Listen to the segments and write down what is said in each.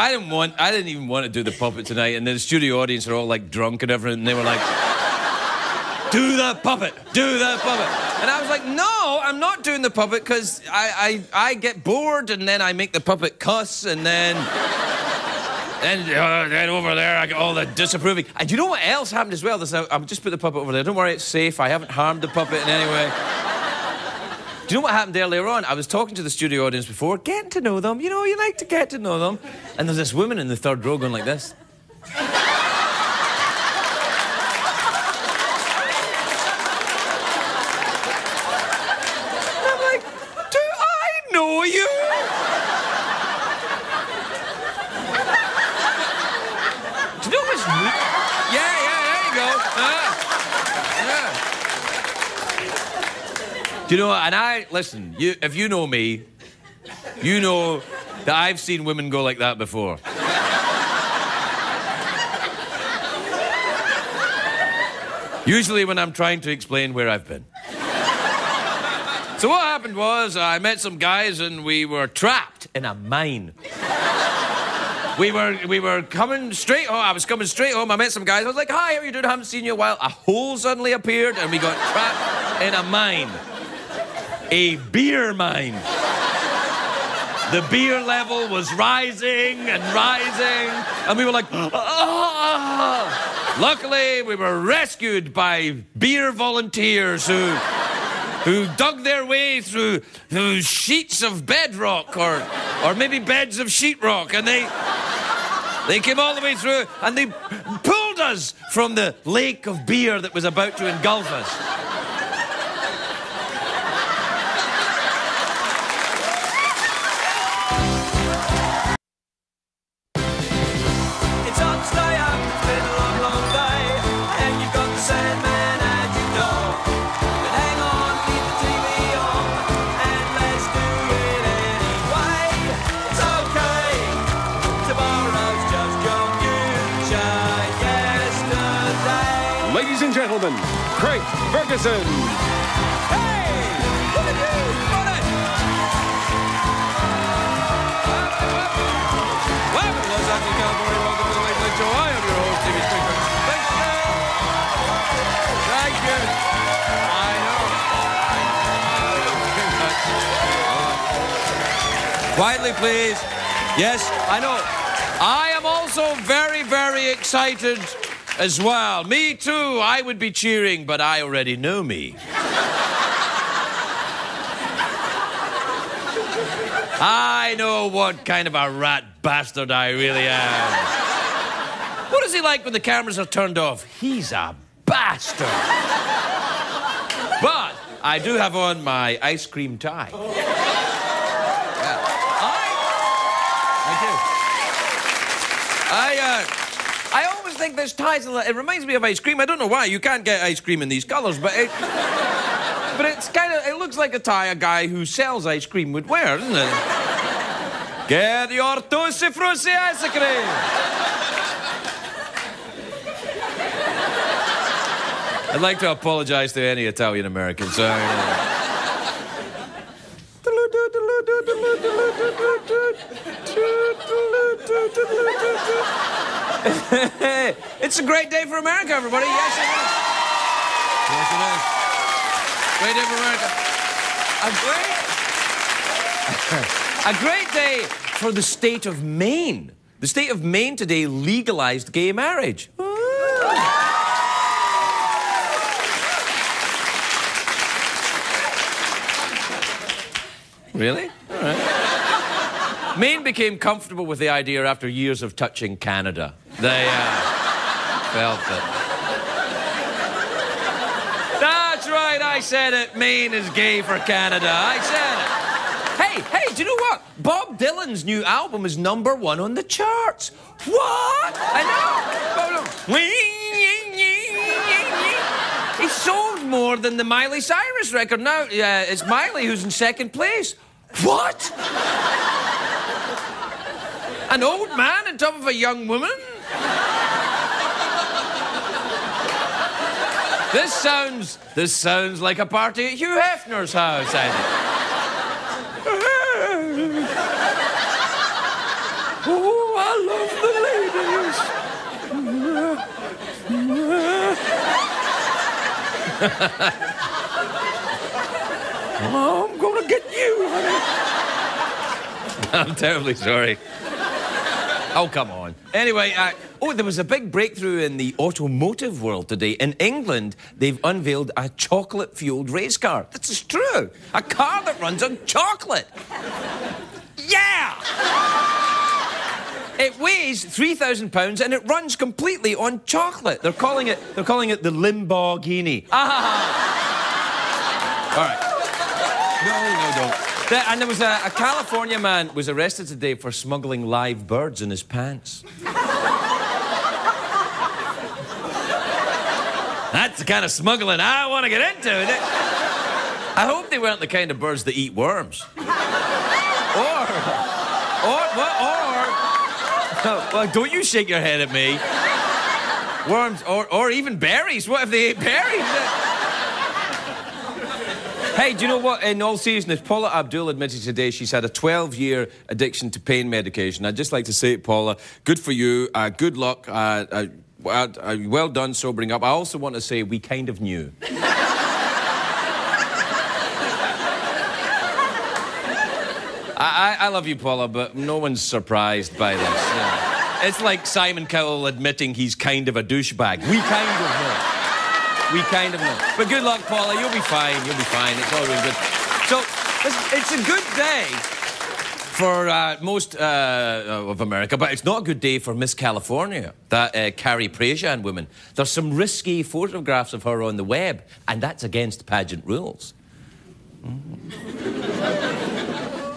I didn't even want to do the puppet tonight, and the studio audience are all like drunk and everything, and they were like, do the puppet, do the puppet. And I was like, no, I'm not doing the puppet, because I get bored, and then I make the puppet cuss, and then over there I get all the disapproving. And you know what else happened as well? I'll just put the puppet over there. Don't worry, it's safe. I haven't harmed the puppet in any way. Do you know what happened earlier on? I was talking to the studio audience before, getting to know them. You know, you like to get to know them. And there's this woman in the third row going like this. I'm like, do I know you? Do you know what's... Yeah, there you go. Yeah. Do you know, and listen, if you know me, you know that I've seen women go like that before. Usually when I'm trying to explain where I've been. So what happened was, I met some guys and we were trapped in a mine. We were coming straight home. I was coming straight home. I met some guys. I was like, hi, how are you doing? I haven't seen you in a while. A hole suddenly appeared and we got trapped in a mine. A beer mine. The beer level was rising and rising, and we were like, ah! Luckily, we were rescued by beer volunteers who dug their way through sheets of bedrock or maybe beds of sheetrock, and they came all the way through, and they pulled us from the lake of beer that was about to engulf us. Ladies and gentlemen, Craig Ferguson. Hey! Look at you! Come on in! Welcome to Los Angeles, California. Welcome to the Late Late Show. I am your host, Stevie Speaker. Thank you! Thank you! I know. Quietly, please. Yes, I know. I am also very, very excited as well. Me too. I would be cheering, but I already know me. I know what kind of a rat bastard I really am. What is he like when the cameras are turned off? He's a bastard. But I do have on my ice cream tie. I always think this ties a lot. It reminds me of ice cream. I don't know why. You can't get ice cream in these colours, but it's kind of... It looks like a tie a guy who sells ice cream would wear, doesn't it? Get your Tutti Frutti ice cream! I'd like to apologise to any Italian Americans. It's a great day for America, everybody. Yes, it is. Yes, it is. Great day for America. A great day for the state of Maine. The state of Maine today legalized gay marriage. Really? All right. Maine became comfortable with the idea after years of touching Canada. They felt it. That's right, I said it. Maine is gay for Canada. I said it. Hey, do you know what? Bob Dylan's new album is #1 on the charts. What? I know. He sold more than the Miley Cyrus record. Now it's Miley who's in second place. What? An old man on top of a young woman? This sounds like a party at Hugh Hefner's house, I think. Oh, I love the ladies. Oh, I'm gonna get you, honey. I'm terribly sorry. Oh, come on. Anyway, there was a big breakthrough in the automotive world today. In England, they've unveiled a chocolate-fueled race car. This is true. A car that runs on chocolate. Yeah! It weighs 3,000 pounds and it runs completely on chocolate. They're calling it the Limborghini. All right. No, don't. And there was a California man was arrested today for smuggling live birds in his pants. That's the kind of smuggling I want to get into. I hope they weren't the kind of birds that eat worms. Well, don't you shake your head at me. Worms or even berries. What if they ate berries? Hey, do you know what? In all seriousness, Paula Abdul admitted today she's had a 12-year addiction to pain medication. I'd just like to say, Paula, good for you. Good luck. Well done sobering up. I also want to say we kind of knew. I love you, Paula, but no one's surprised by this. Yeah. It's like Simon Cowell admitting he's kind of a douchebag. We kind of know. We kind of know. But good luck, Paula. You'll be fine. You'll be fine. It's all really good. So, it's a good day for most of America, but it's not a good day for Miss California, that Carrie Prejean woman. There's some risky photographs of her on the web, and that's against pageant rules.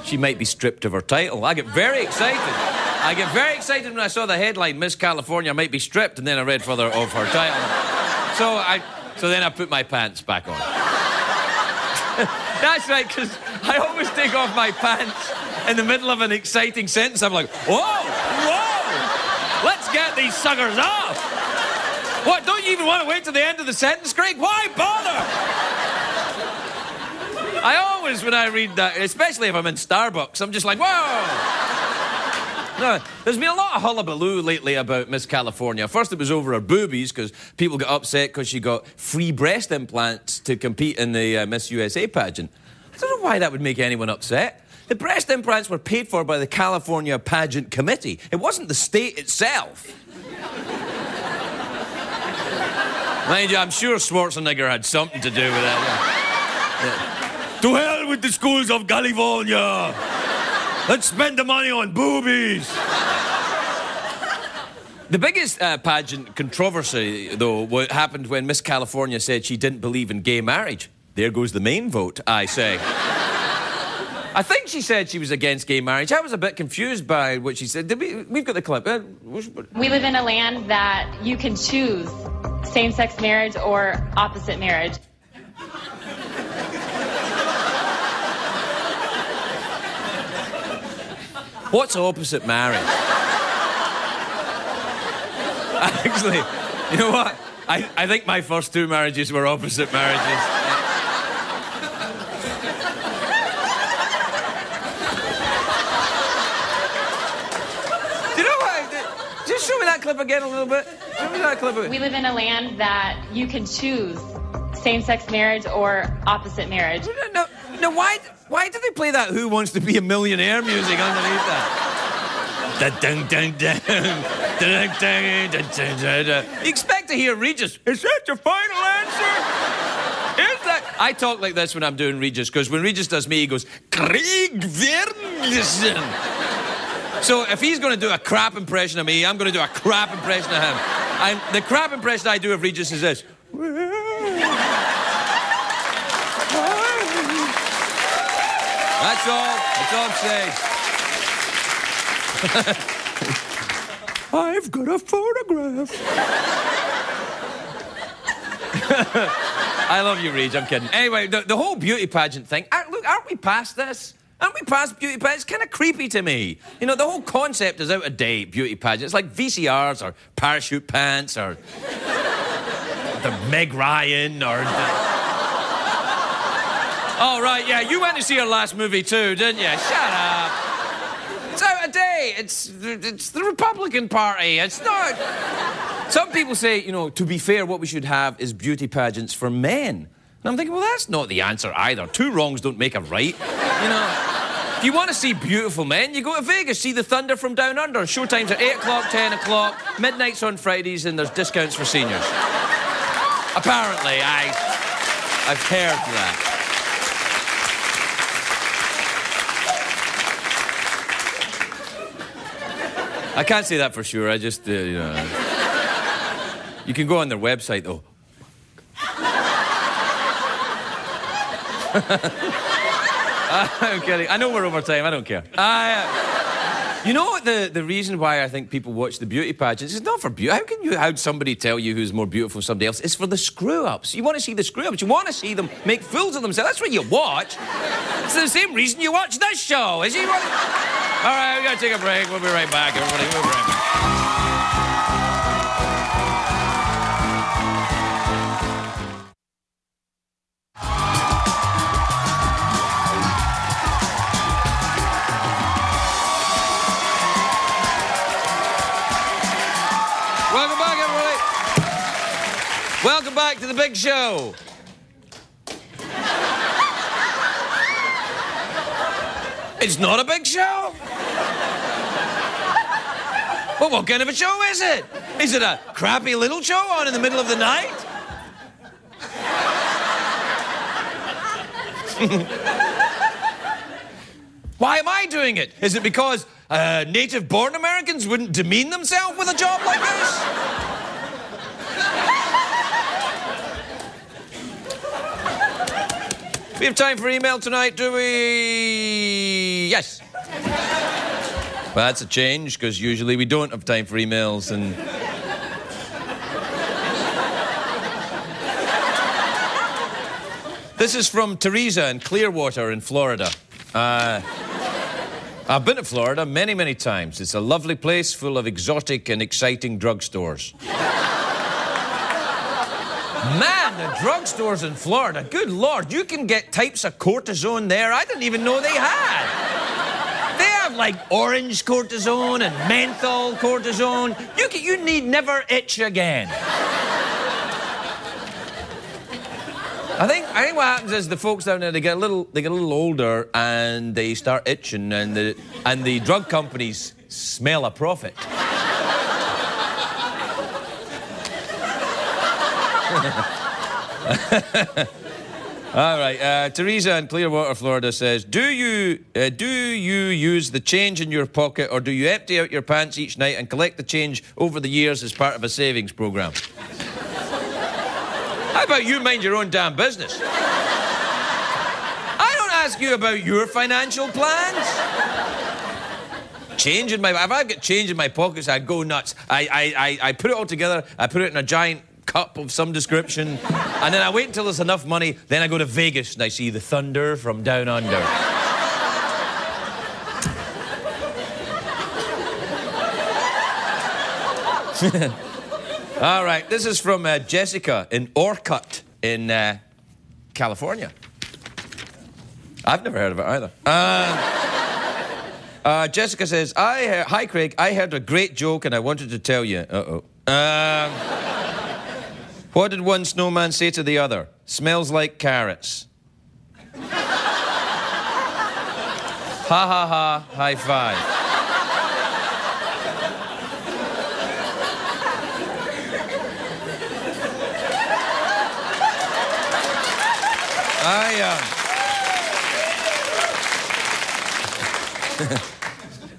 She might be stripped of her title. I get very excited. I get very excited when I saw the headline, Miss California might be stripped, and then I read further of her title. So then I put my pants back on. That's right, because I always take off my pants in the middle of an exciting sentence. I'm like, whoa, let's get these suckers off. What, don't you even want to wait till the end of the sentence, Craig? Why bother? I always, when I read that, especially if I'm in Starbucks, I'm just like, whoa! No, there's been a lot of hullabaloo lately about Miss California. First, it was over her boobies, because people got upset because she got free breast implants to compete in the Miss USA pageant. I don't know why that would make anyone upset. The breast implants were paid for by the California Pageant Committee. It wasn't the state itself. Mind you, I'm sure Schwarzenegger had something to do with that. Yeah. To hell with the schools of California! Let's spend the money on boobies! The biggest pageant controversy, though, happened when Miss California said she didn't believe in gay marriage. There goes the main vote, I say. I think she said she was against gay marriage. I was a bit confused by what she said. We've got the clip. We live in a land that you can choose same-sex marriage or opposite marriage. What's opposite marriage? Actually, you know what? I think my first two marriages were opposite marriages. Do you know what? Just show me that clip again a little bit. Show me that clip again. We live in a land that you can choose same-sex marriage or opposite marriage. No, why do they play that Who Wants to Be a Millionaire music underneath that? You expect to hear Regis. Is that your final answer? Is that? I talk like this when I'm doing Regis, because when Regis does me, he goes, Craig Ferguson. So if he's going to do a crap impression of me, I'm going to do a crap impression of him. The crap impression I do of Regis is this. That's all I'm saying. I've got a photograph. I love you, Reg. I'm kidding. Anyway, the whole beauty pageant thing. Look, aren't we past this? Aren't we past beauty pageant? It's kind of creepy to me. You know, the whole concept is out of date, beauty pageant. It's like VCRs or parachute pants or the Meg Ryan or Oh, right, yeah, you went to see her last movie too, didn't you? Shut up. It's out a day. It's the Republican Party. It's not... Some people say, you know, to be fair, what we should have is beauty pageants for men. And I'm thinking, well, that's not the answer either. Two wrongs don't make a right, you know. If you want to see beautiful men, you go to Vegas, see the Thunder from Down Under. Showtimes at 8 o'clock, 10 o'clock, midnights on Fridays, and there's discounts for seniors. Apparently, I've heard that. I can't say that for sure, I just, you know... You can go on their website, though. I'm kidding. I know we're over time. I don't care. You know what the reason why I think people watch the beauty pageants is not for beauty. How'd somebody tell you who's more beautiful than somebody else? It's for the screw-ups. You want to see the screw-ups. You want to see them make fools of themselves. That's what you watch. It's the same reason you watch this show. Is you want... All right, we got to take a break. We'll be right back, everybody. We'll be right back. Welcome back, everybody. Welcome back to the big show. It's not a big show? Well, what kind of a show is it? Is it a crappy little show on in the middle of the night? Why am I doing it? Is it because native-born Americans wouldn't demean themselves with a job like this? We have time for email tonight, do we? Yes. Well, that's a change, because usually we don't have time for emails, and... This is from Teresa in Clearwater in Florida. I've been to Florida many, many times. It's a lovely place full of exotic and exciting drugstores. Man, the drugstores in Florida, good Lord, you can get types of cortisone there I didn't even know they had. They have, like, orange cortisone and menthol cortisone. You need never itch again. I think what happens is the folks down there, they get a little older and they start itching, and the drug companies smell a profit. All right, Teresa in Clearwater, Florida says, do you use the change in your pocket, or do you empty out your pants each night and collect the change over the years as part of a savings program? How about you mind your own damn business? I don't ask you about your financial plans. Change in my... If I've got change in my pockets, I'd go nuts. I put it all together, I put it in a giant cup of some description, and then I wait until there's enough money, then I go to Vegas and I see the Thunder from Down Under. All right, this is from Jessica in Orcutt in California. I've never heard of it either. Jessica says, hi, Craig, I heard a great joke and I wanted to tell you. What did one snowman say to the other? Smells like carrots. Ha, ha, ha, high five.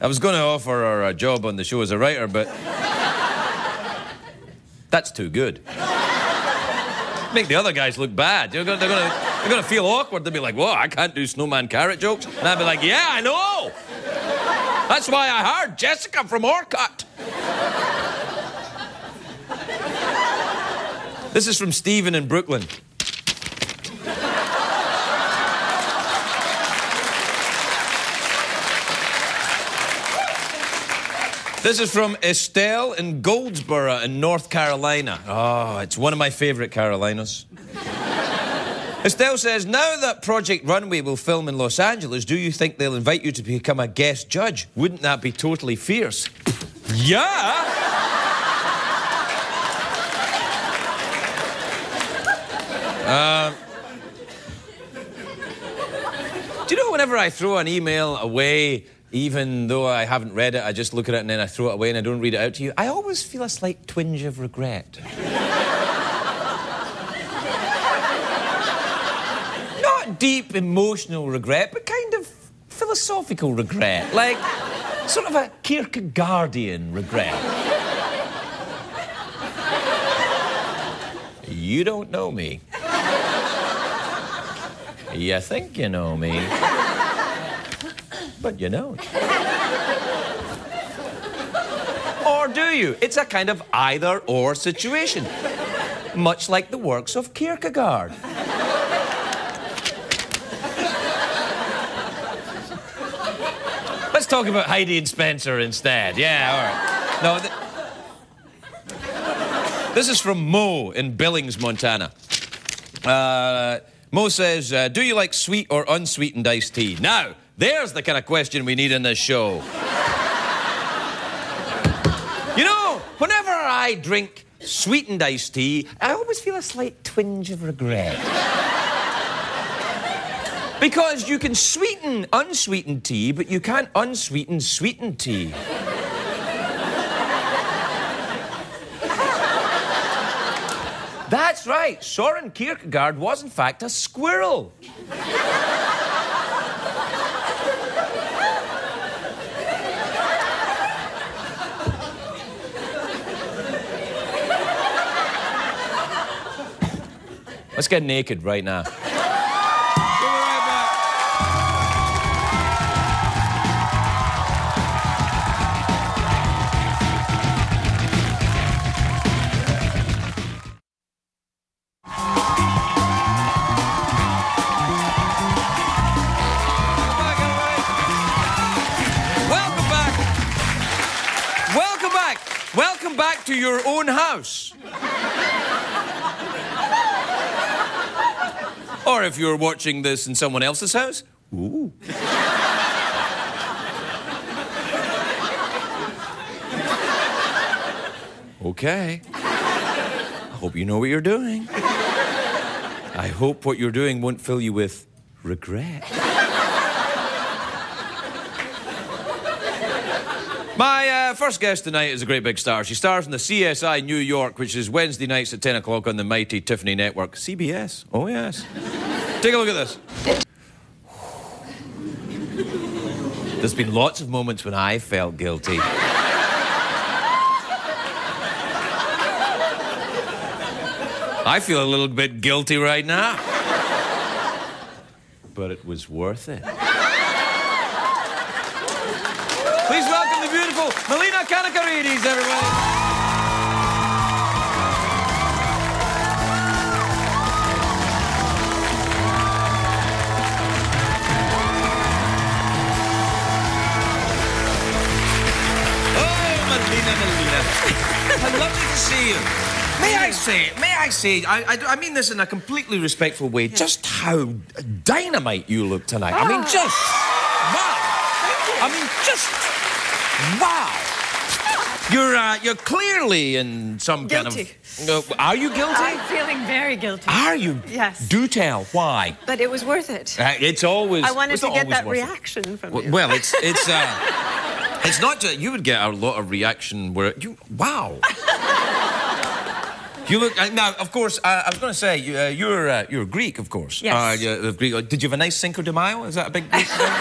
I was going to offer her a job on the show as a writer, but that's too good. Make the other guys look bad. They're going to feel awkward. They'll be like, whoa, I can't do snowman carrot jokes. And I'll be like, yeah, I know. That's why I hired Jessica from Orcutt. This is from Stephen in Brooklyn. This is from Estelle in Goldsboro in North Carolina. Oh, it's one of my favourite Carolinas. Estelle says, now that Project Runway will film in Los Angeles, do you think they'll invite you to become a guest judge? Wouldn't that be totally fierce? Yeah! Do you know whenever I throw an email away, even though I haven't read it, I just look at it and then I throw it away and I don't read it out to you, I always feel a slight twinge of regret. Not deep emotional regret, but kind of philosophical regret. Like, sort of a Kierkegaardian regret. You don't know me. You think you know me, but you don't. Or do you? It's a kind of either-or situation, much like the works of Kierkegaard. Let's talk about Heidi and Spencer instead. Yeah, all right. No, this is from Mo in Billings, Montana. Mo says, do you like sweet or unsweetened iced tea? Now, there's the kind of question we need in this show. You know, whenever I drink sweetened iced tea, I always feel a slight twinge of regret. Because you can sweeten unsweetened tea, but you can't unsweeten sweetened tea. That's right. Soren Kierkegaard was, in fact, a squirrel. Let's get naked right now. Welcome back to your own house. Or if you're watching this in someone else's house, ooh. Okay. I hope you know what you're doing. I hope what you're doing won't fill you with regret. My first guest tonight is a great big star. She stars in the CSI New York, which is Wednesday nights at 10 o'clock on the mighty Tiffany Network. CBS. Oh, yes. Take a look at this. There's been lots of moments when I felt guilty. I feel a little bit guilty right now. But it was worth it. Please welcome the beautiful Melina Kanakaredes, everybody. Oh, Melina. How lovely to see you. May I say, I mean this in a completely respectful way, just how dynamite you look tonight. I mean, just, wow. I mean, just, wow. You're clearly in some guilty. kind of... are you guilty? I'm feeling very guilty. Are you? Yes. Do tell. Why? But it was worth it. It's always... I wanted to get that reaction from you. Well, it's not just... You would get a lot of reaction where you... Wow. You look... now, of course, I was going to say, you're Greek, of course. Yes. Greek. Did you have a nice Cinco de Mayo? Is that a big Greek thing?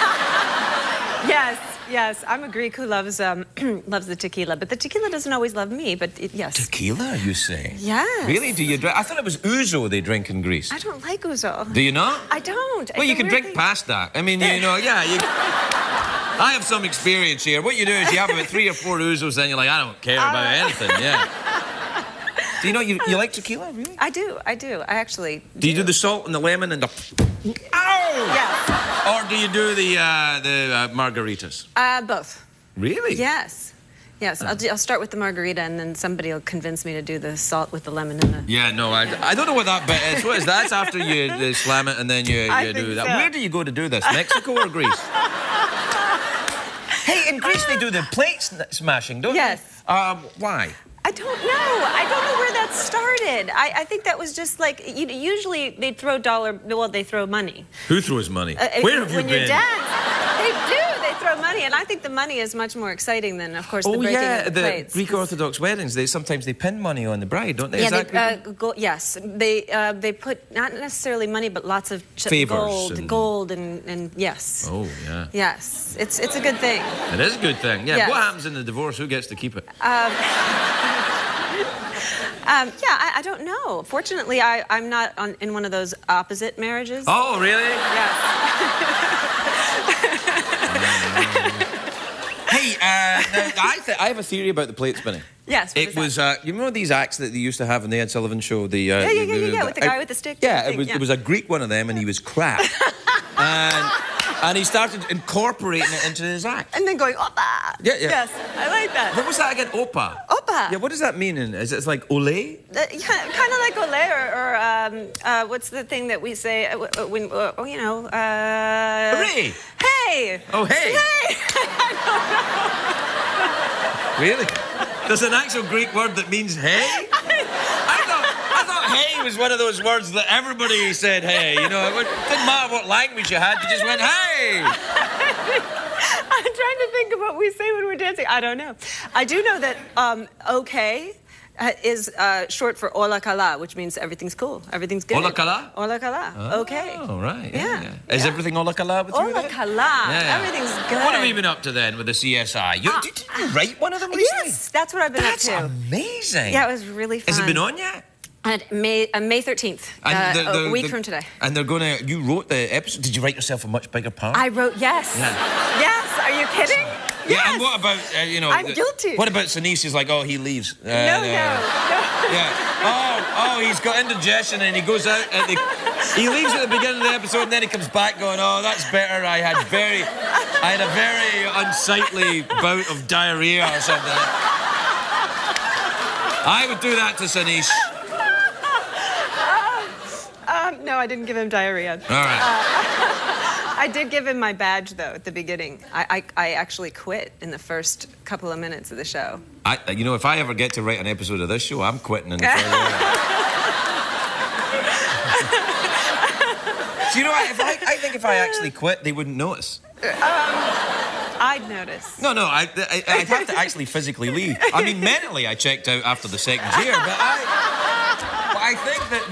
Yes. I'm a Greek who loves loves the tequila, but the tequila doesn't always love me, but yes. Tequila, you say? Yes. Really? Do you drink? I thought it was ouzo they drink in Greece. I don't like ouzo. Do you not? I don't. Well, you can drink past that. I mean, you know, yeah. I have some experience here. What you do is you have about 3 or 4 ouzos, then you're like, I don't care about anything, yeah. Do you know, you like tequila, really? I do. I actually do. You do the salt and the lemon and the... Ow! Yes. Or do you do the margaritas? Both. Really? Yes. Yes, I'll start with the margarita, and then somebody will convince me to do the salt with the lemon and the... Yeah, no, I don't know what that bit is. What is that? That's after you slam it and then you do that. So. Where do you go to do this? Mexico or Greece? Hey, in Greece they do the plate smashing, don't they? Yes. Why? I don't know. I don't know where that started. I think that was just like, usually they throw they throw money. Who throws money? Where have you been? When you dance, they do. They throw money, and I think the money is much more exciting than, of course, the breaking of the plates. Greek Orthodox weddings, sometimes they pin money on the bride, don't they? Yeah, yes. They put not necessarily money, but lots of gold and yes. Oh, yeah. Yes, it's a good thing. It is a good thing. Yeah. Yes. What happens in the divorce? Who gets to keep it? I don't know. Fortunately, I'm not in one of those opposite marriages. Oh, really? Yes. Hey, I have a theory about the plate spinning. Yes. It was, you remember these acts that they used to have in the Ed Sullivan Show? The, yeah, with the guy with the stick. Yeah, it was a Greek one of them, and he was crap. And he started incorporating it into his act. And then going, Opa! Yeah. Yes, I like that. What was that again? Opa? Opa. Yeah, what does that mean? Is it like ole? Yeah, kind of like ole, or what's the thing that we say when, Hooray! Hey! Oh, hey! Hey! Really? There's an actual Greek word that means hey? I thought hey was one of those words that everybody said hey. You know, it didn't matter what language you had, you just went hey! I'm trying to think of what we say when we're dancing. I don't know. I do know that okay is short for ola kala, which means everything's cool, everything's good. Ola kala? Ola kala. Okay. Oh, right. Yeah. Is everything ola kala with you? Ola then? kala. Yeah. Everything's good. What have you been up to then with the CSI? Did you write one of them recently? Yes, that's what I've been up to. That's amazing. Yeah, it was really fun. Has it been on yet? May 13th, a week from today. And they're going to... You wrote the episode. Did you write yourself a much bigger part? I wrote, yes. Yeah. Yes, are you kidding? Yeah, Yes. and what about, I'm guilty. What about Sinise? Is like, oh, he leaves. No. Yeah. Oh, he's got indigestion and he goes out and he leaves at the beginning of the episode and then he comes back going, oh, that's better. I had a very unsightly bout of diarrhea or something. I would do that to Sinise. No, I didn't give him diarrhea. All right. I did give him my badge, though, at the beginning. I actually quit in the first couple of minutes of the show. If I ever get to write an episode of this show, I'm quitting in the first minute. Do you know, I think if I actually quit, they wouldn't notice. I'd notice. No, I'd have to actually physically leave. I mean, mentally, I checked out after the second year, but I think that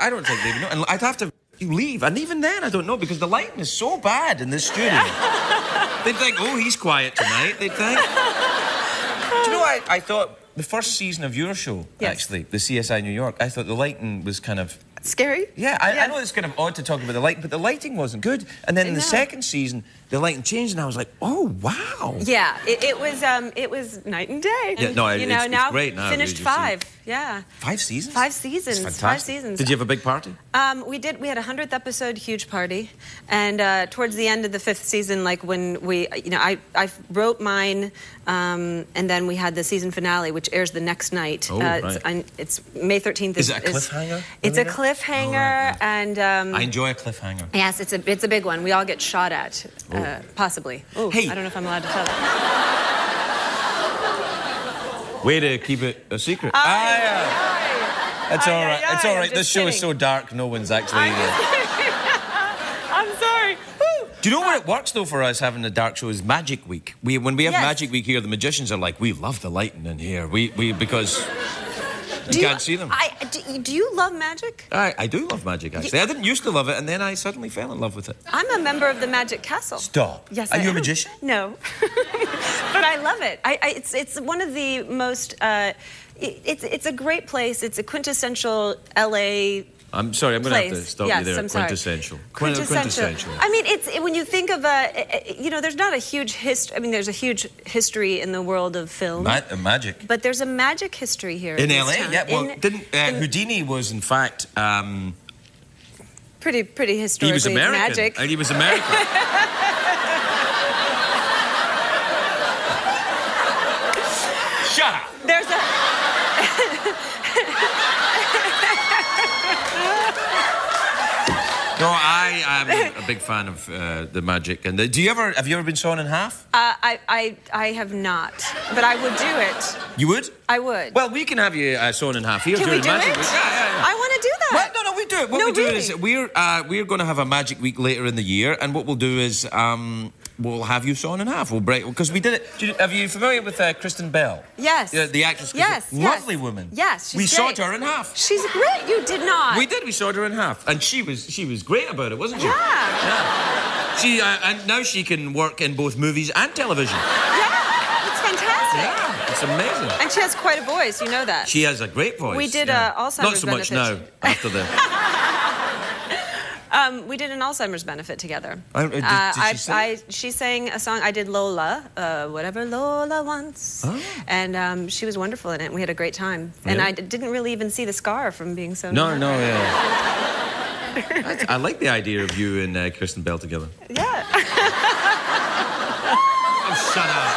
I don't think they would know. And I'd have to leave, and even then, I don't know, because the lighting is so bad in this studio. They'd think, oh, he's quiet tonight, they'd think. Do you know, I thought the first season of your show, actually, the CSI New York, I thought the lighting was kind of... Scary? Yeah, I know it's kind of odd to talk about the light, but the lighting wasn't good. And then in the second season, the lighting changed, and I was like, oh, wow. Yeah, it was night and day. Yeah, no, it's great now. Finished 5, yeah. 5 seasons? 5 seasons. That's fantastic. 5 seasons. Did you have a big party? We did. We had a 100th episode, huge party. And towards the end of the 5th season, like when we, I wrote mine, and then we had the season finale, which airs the next night. Oh, right. It's May 13th. Is it a cliffhanger? It's a cliffhanger, and... I enjoy a cliffhanger. Yes, it's a big one. We all get shot at, possibly. Ooh, hey. I don't know if I'm allowed to tell that. Way to keep it a secret. It's all right. It's all right. This show is so dark, no one's actually... I'm sorry. Woo. Do you know what it works, though, for us having the dark show is Magic Week. When we have Magic Week here, the magicians are like, we love the lighting in here. Because... You can't see them. Do you love magic? I do love magic, actually. I didn't used to love it, and then I suddenly fell in love with it. I'm a member of the Magic Castle. Stop. Yes, Are you am. a magician? No. But I love it. It's one of the most... it's a great place. It's a quintessential L.A. I'm sorry, I'm going to have to stop you there. I'm sorry. Quintessential. I mean, it's when you think of there's not a huge history. I mean, there's a huge history in the world of film. Magic. But there's a magic history here in this LA. town. Yeah. Well, Houdini was in fact pretty historically he was American. magic. And he was American. I'm a big fan of the magic. And have you ever been sawn in half? I have not, but I would do it. You would? I would. Well, we can have you sewn in half here. Can we do Magic it? Week. Yeah. I want to do that. Well, no, we do it. What we do is we're going to have a magic week later in the year, and what we'll do is we'll have you sawn in half. We'll break because we did it. Are you familiar with Kristen Bell? Yes. The actress. Yes. Lovely woman. Yes. We sawed her in half. She's great. You did not. We did. We sawed her in half, and she was great about it, wasn't she? Yeah. She and now she can work in both movies and television. Yeah. It's fantastic. Yeah. It's amazing. And she has quite a voice. You know that. She has a great voice. We did Alzheimer's Not so much benefit. now after the. We did an Alzheimer's benefit together. Did she sing? She sang a song. I did Lola, whatever Lola wants. Oh. And she was wonderful in it. We had a great time. Really? And I didn't really even see the scar from being so... No, yeah. I like the idea of you and Kristen Bell together. Yeah. Oh, shut up.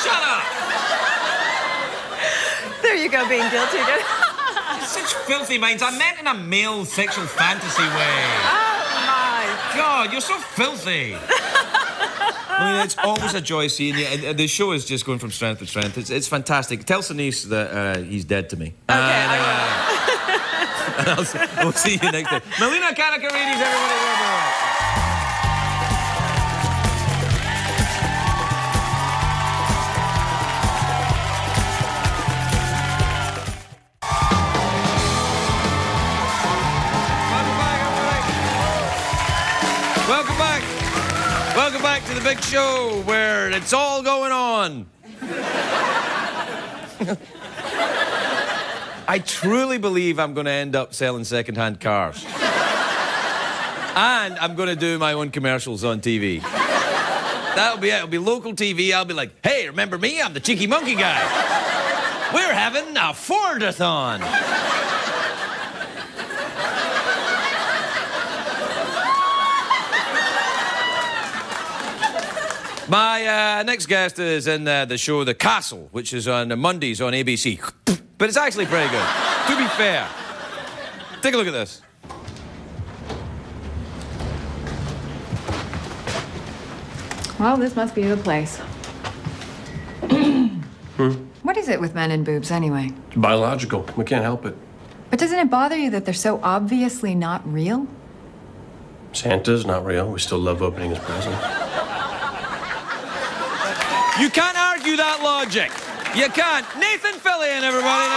Shut up. There you go, being guilty. Such filthy minds. I meant in a male sexual fantasy way. Oh, my God, you're so filthy. I mean, it's always a joy seeing you. And the show is just going from strength to strength. It's fantastic. Tell Sinise that he's dead to me. Okay, and we'll see you next time. Melina Kanakaredes, everybody. Welcome back to the big show where it's all going on. I truly believe I'm going to end up selling second-hand cars. And I'm going to do my own commercials on TV. That'll be it. It'll be local TV. I'll be like, hey, remember me? I'm the cheeky monkey guy. We're having a Fordathon. My next guest is in the show The Castle, which is on Mondays on ABC. But it's actually pretty good, to be fair. Take a look at this. Well, this must be the place. What is it with men and boobs, anyway? It's biological. We can't help it. But doesn't it bother you that they're so obviously not real? Santa's not real. We still love opening his presents. You can't argue that logic. You can't. Nathan Fillion, everybody.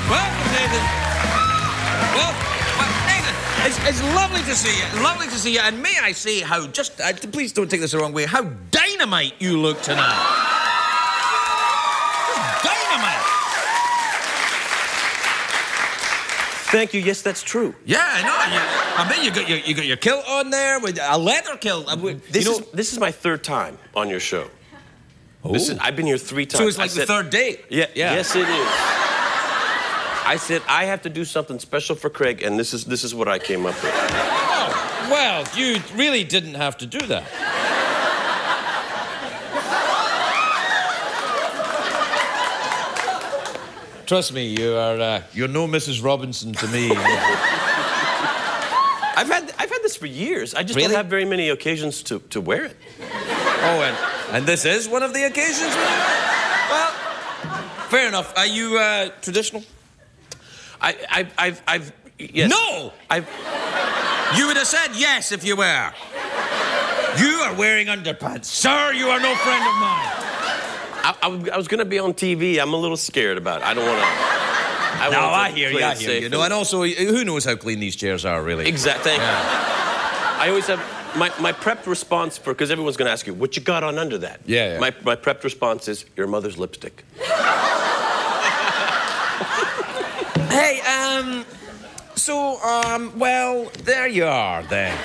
Welcome, Nathan. Well, Nathan, it's lovely to see you. Lovely to see you. And may I say how please don't take this the wrong way, how dynamite you look tonight. Just dynamite. Thank you. Yes, that's true. Yeah, I know. I bet you got your kilt on there with a leather kilt. This is my third time on your show. Oh. I've been here 3 times. So it's like the third date. Yeah. Yes, it is. I said I have to do something special for Craig, and this is what I came up with. Oh, well, you really didn't have to do that. Trust me, you're no Mrs. Robinson to me. I've had this for years. I just don't have very many occasions to wear it. Oh, and this is one of the occasions. Well, fair enough. Are you traditional? I've yes. No! You would have said yes if you were. You are wearing underpants. Sir, you are no friend of mine. I was going to be on TV. I'm a little scared about it. I don't want to... I hear you. And also, who knows how clean these chairs are, really? Exactly. Yeah. I always have... My prepped response because everyone's going to ask you, what you got on under that? Yeah. My prepped response is, your mother's lipstick. Hey, well, there you are, then.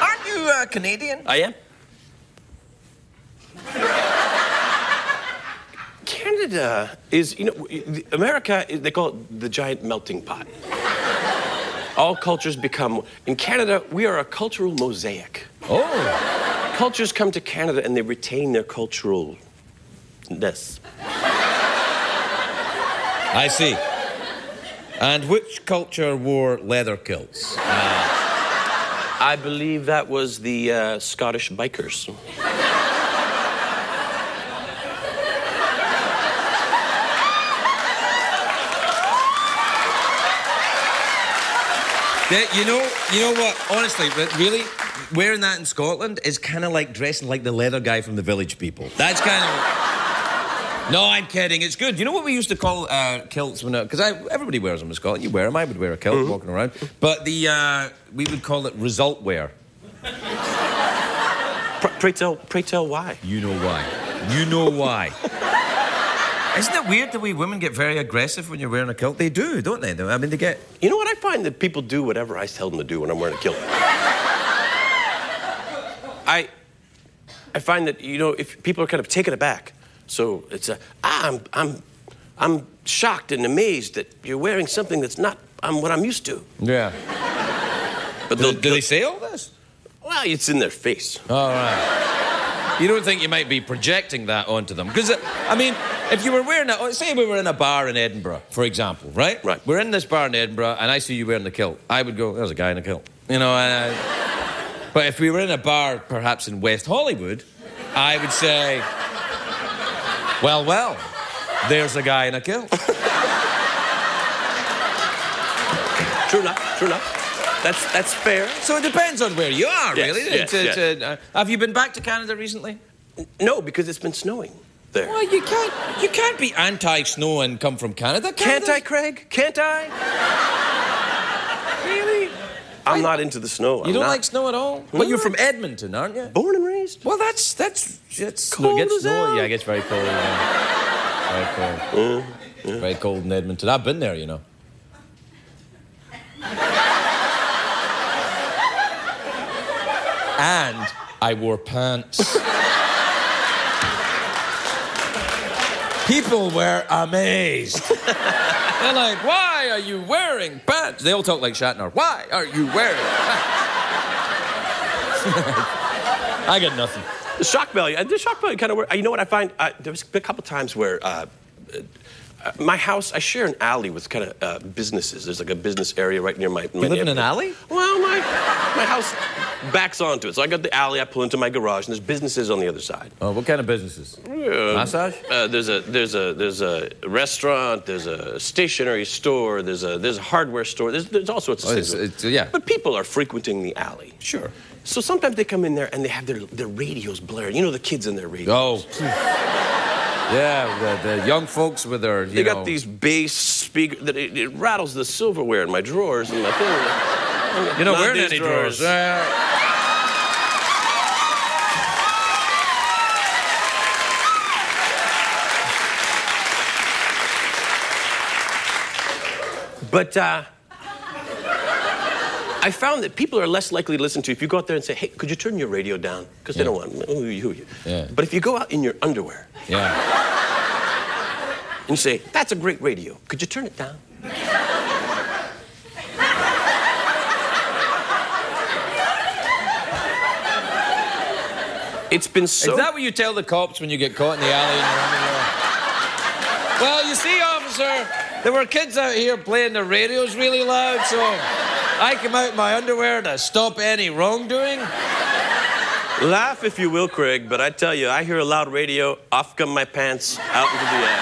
Aren't you Canadian? I am. Canada is, America, they call it the giant melting pot. all cultures become... In Canada, we are a cultural mosaic. Oh. Cultures come to Canada and they retain their culturalness. I see. And which culture wore leather kilts? I believe that was the Scottish bikers. You know what? Honestly, but really, wearing that in Scotland is kind of like dressing like the leather guy from the Village People. That's kind of... No, I'm kidding. It's good. You know what we used to call kilts when... Because everybody wears them in Scotland. You wear them. I would wear a kilt walking around. But we would call it result wear. Pray tell why. You know why. You know why. Isn't it weird the way women get very aggressive when you're wearing a kilt? They do, don't they? I mean, they get... You know what? I find that people do whatever I tell them to do when I'm wearing a kilt. I find that, you know, if people are kind of taken aback, so it's I'm shocked and amazed that you're wearing something that's not what I'm used to. Yeah. But do they say all this? Well, it's in their face. All right. You don't think you might be projecting that onto them? Because, I mean, if you were wearing say we were in a bar in Edinburgh, for example, right? Right. We're in this bar in Edinburgh, and I see you wearing the kilt. I would go, there's a guy in a kilt. You know, but if we were in a bar, perhaps in West Hollywood, I would say, well, there's a guy in a kilt. True enough. That's fair. So it depends on where you are, Yes, really. yes. Have you been back to Canada recently? No, because it's been snowing there. Well, you can't be anti-snow and come from Canada. Can't I, Craig? Can't I? Really? I'm not into the snow. You don't like snow at all? Well, you're from Edmonton, aren't you? Born and raised. Well, that's cold it gets as snow. hell. Yeah, it gets very cold. Very cold. Yeah. Very cold in Edmonton. I've been there, you know. And I wore pants. People were amazed. They're like, why are you wearing pants? They all talk like Shatner. Why are you wearing pants? I got nothing. The shock value kind of... You know what I find? There was a couple times where... my house, I share an alley with kind of businesses. There's like a business area right near my You live in an alley? Well, my house backs onto it. So I got the alley, I pull into my garage, and there's businesses on the other side. Oh, what kind of businesses? Massage? There's a restaurant, there's a stationery store, there's a hardware store, there's all sorts of things. Yeah. But people are frequenting the alley. Sure. So sometimes they come in there and they have their radios blaring. You know, the kids in their radios. Oh. Yeah, the young folks with their, They got these bass speakers that it rattles the silverware in my drawers and my thing. You're not wearing any drawers. But I found that people are less likely to listen to you if you go out there and say, hey, could you turn your radio down? Because they don't want, who are you? Yeah. But if you go out in your underwear and you say, that's a great radio, could you turn it down? It's been so... Is that what you tell the cops when you get caught in the alley in your underwear? Well, you see, officer, there were kids out here playing their radios really loud, so I came out in my underwear to stop any wrongdoing. Laugh if you will, Craig, but I tell you, I hear a loud radio, off come my pants, out into the air.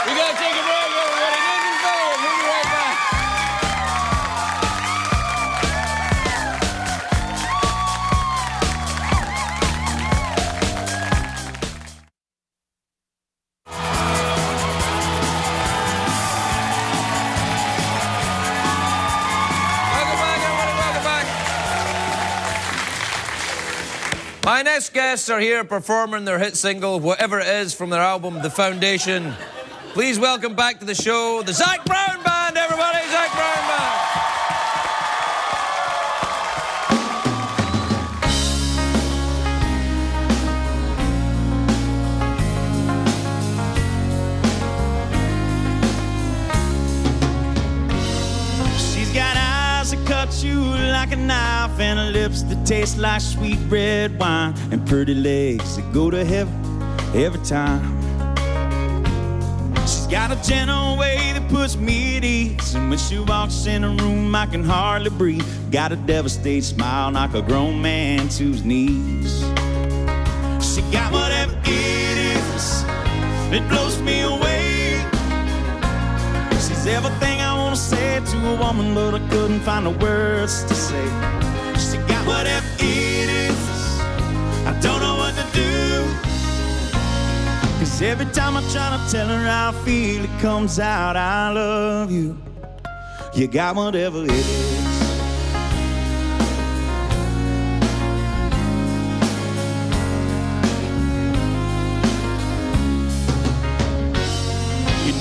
We gotta take a break, everybody. Nathan Fillion, we'll be right back. Welcome back, everybody, welcome back. My next guests are here performing their hit single, whatever it is, from their album, The Foundation. Please welcome back to the show, the Zac Brown Band, everybody, Zac Brown Band. She's got you like a knife and lips that taste like sweet red wine and pretty legs that go to heaven every time. She's got a gentle way that puts me at ease, and when she walks in a room I can hardly breathe. Got a devastating smile, knock a grown man to his knees. She got whatever it is, it blows me away. She's everything I want to say to a woman, but I couldn't find the words to say. She got whatever it is, I don't know what to do. 'Cause every time I try to tell her how I feel, it comes out, I love you. You got whatever it is.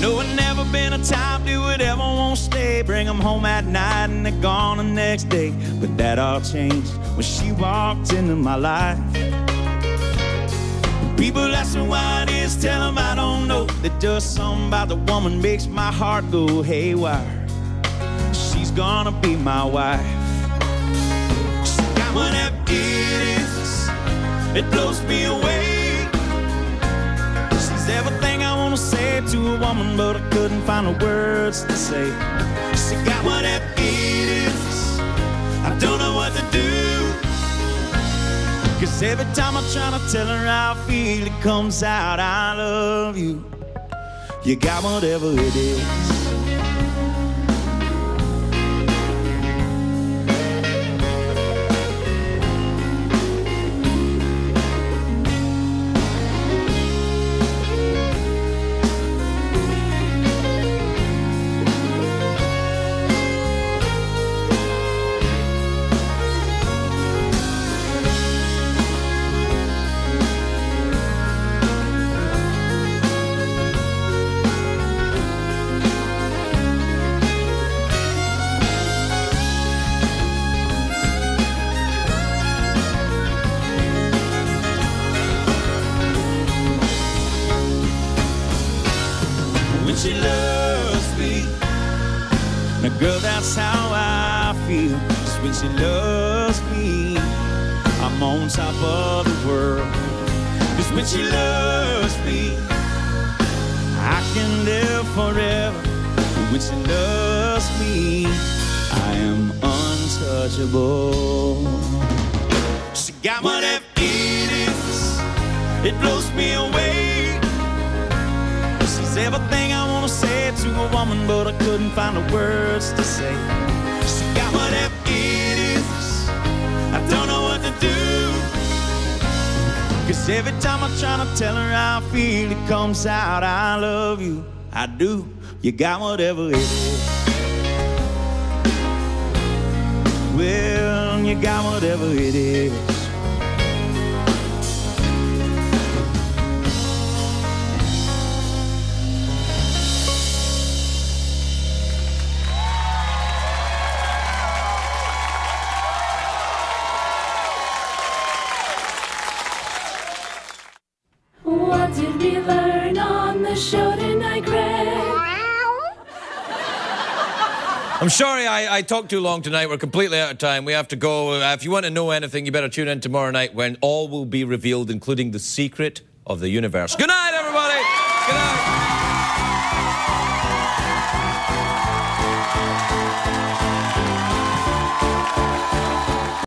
No, it never been a time you would ever want to stay. Bring them home at night and they're gone the next day. But that all changed when she walked into my life. People ask me why it is, tell them I don't know. That just something about the woman makes my heart go haywire. She's gonna be my wife. She got whatever it is, it blows me away. She's everything I want to say to a woman, but I couldn't find the words to say. She got whatever it is, I don't know what to do. 'Cause every time I try to tell her how I feel, it comes out, I love you. You got whatever it is. She loves me. Now, girl, that's how I feel. Just when she loves me, I'm on top of the world. Just when she loves me, I can live forever. And when she loves me, I am untouchable. She got whatever it is, it blows me away. She's everything I want to say to a woman, but I couldn't find the words to say. She got whatever it is, I don't know what to do. 'Cause every time I try to tell her how I feel, it comes out, I love you. I do, you got whatever it is. Well, you got whatever it is. What did we learn on the show tonight, Greg? I'm sorry I talked too long tonight. We're completely out of time. We have to go. If you want to know anything, you better tune in tomorrow night when all will be revealed, including the secret of the universe. Good night!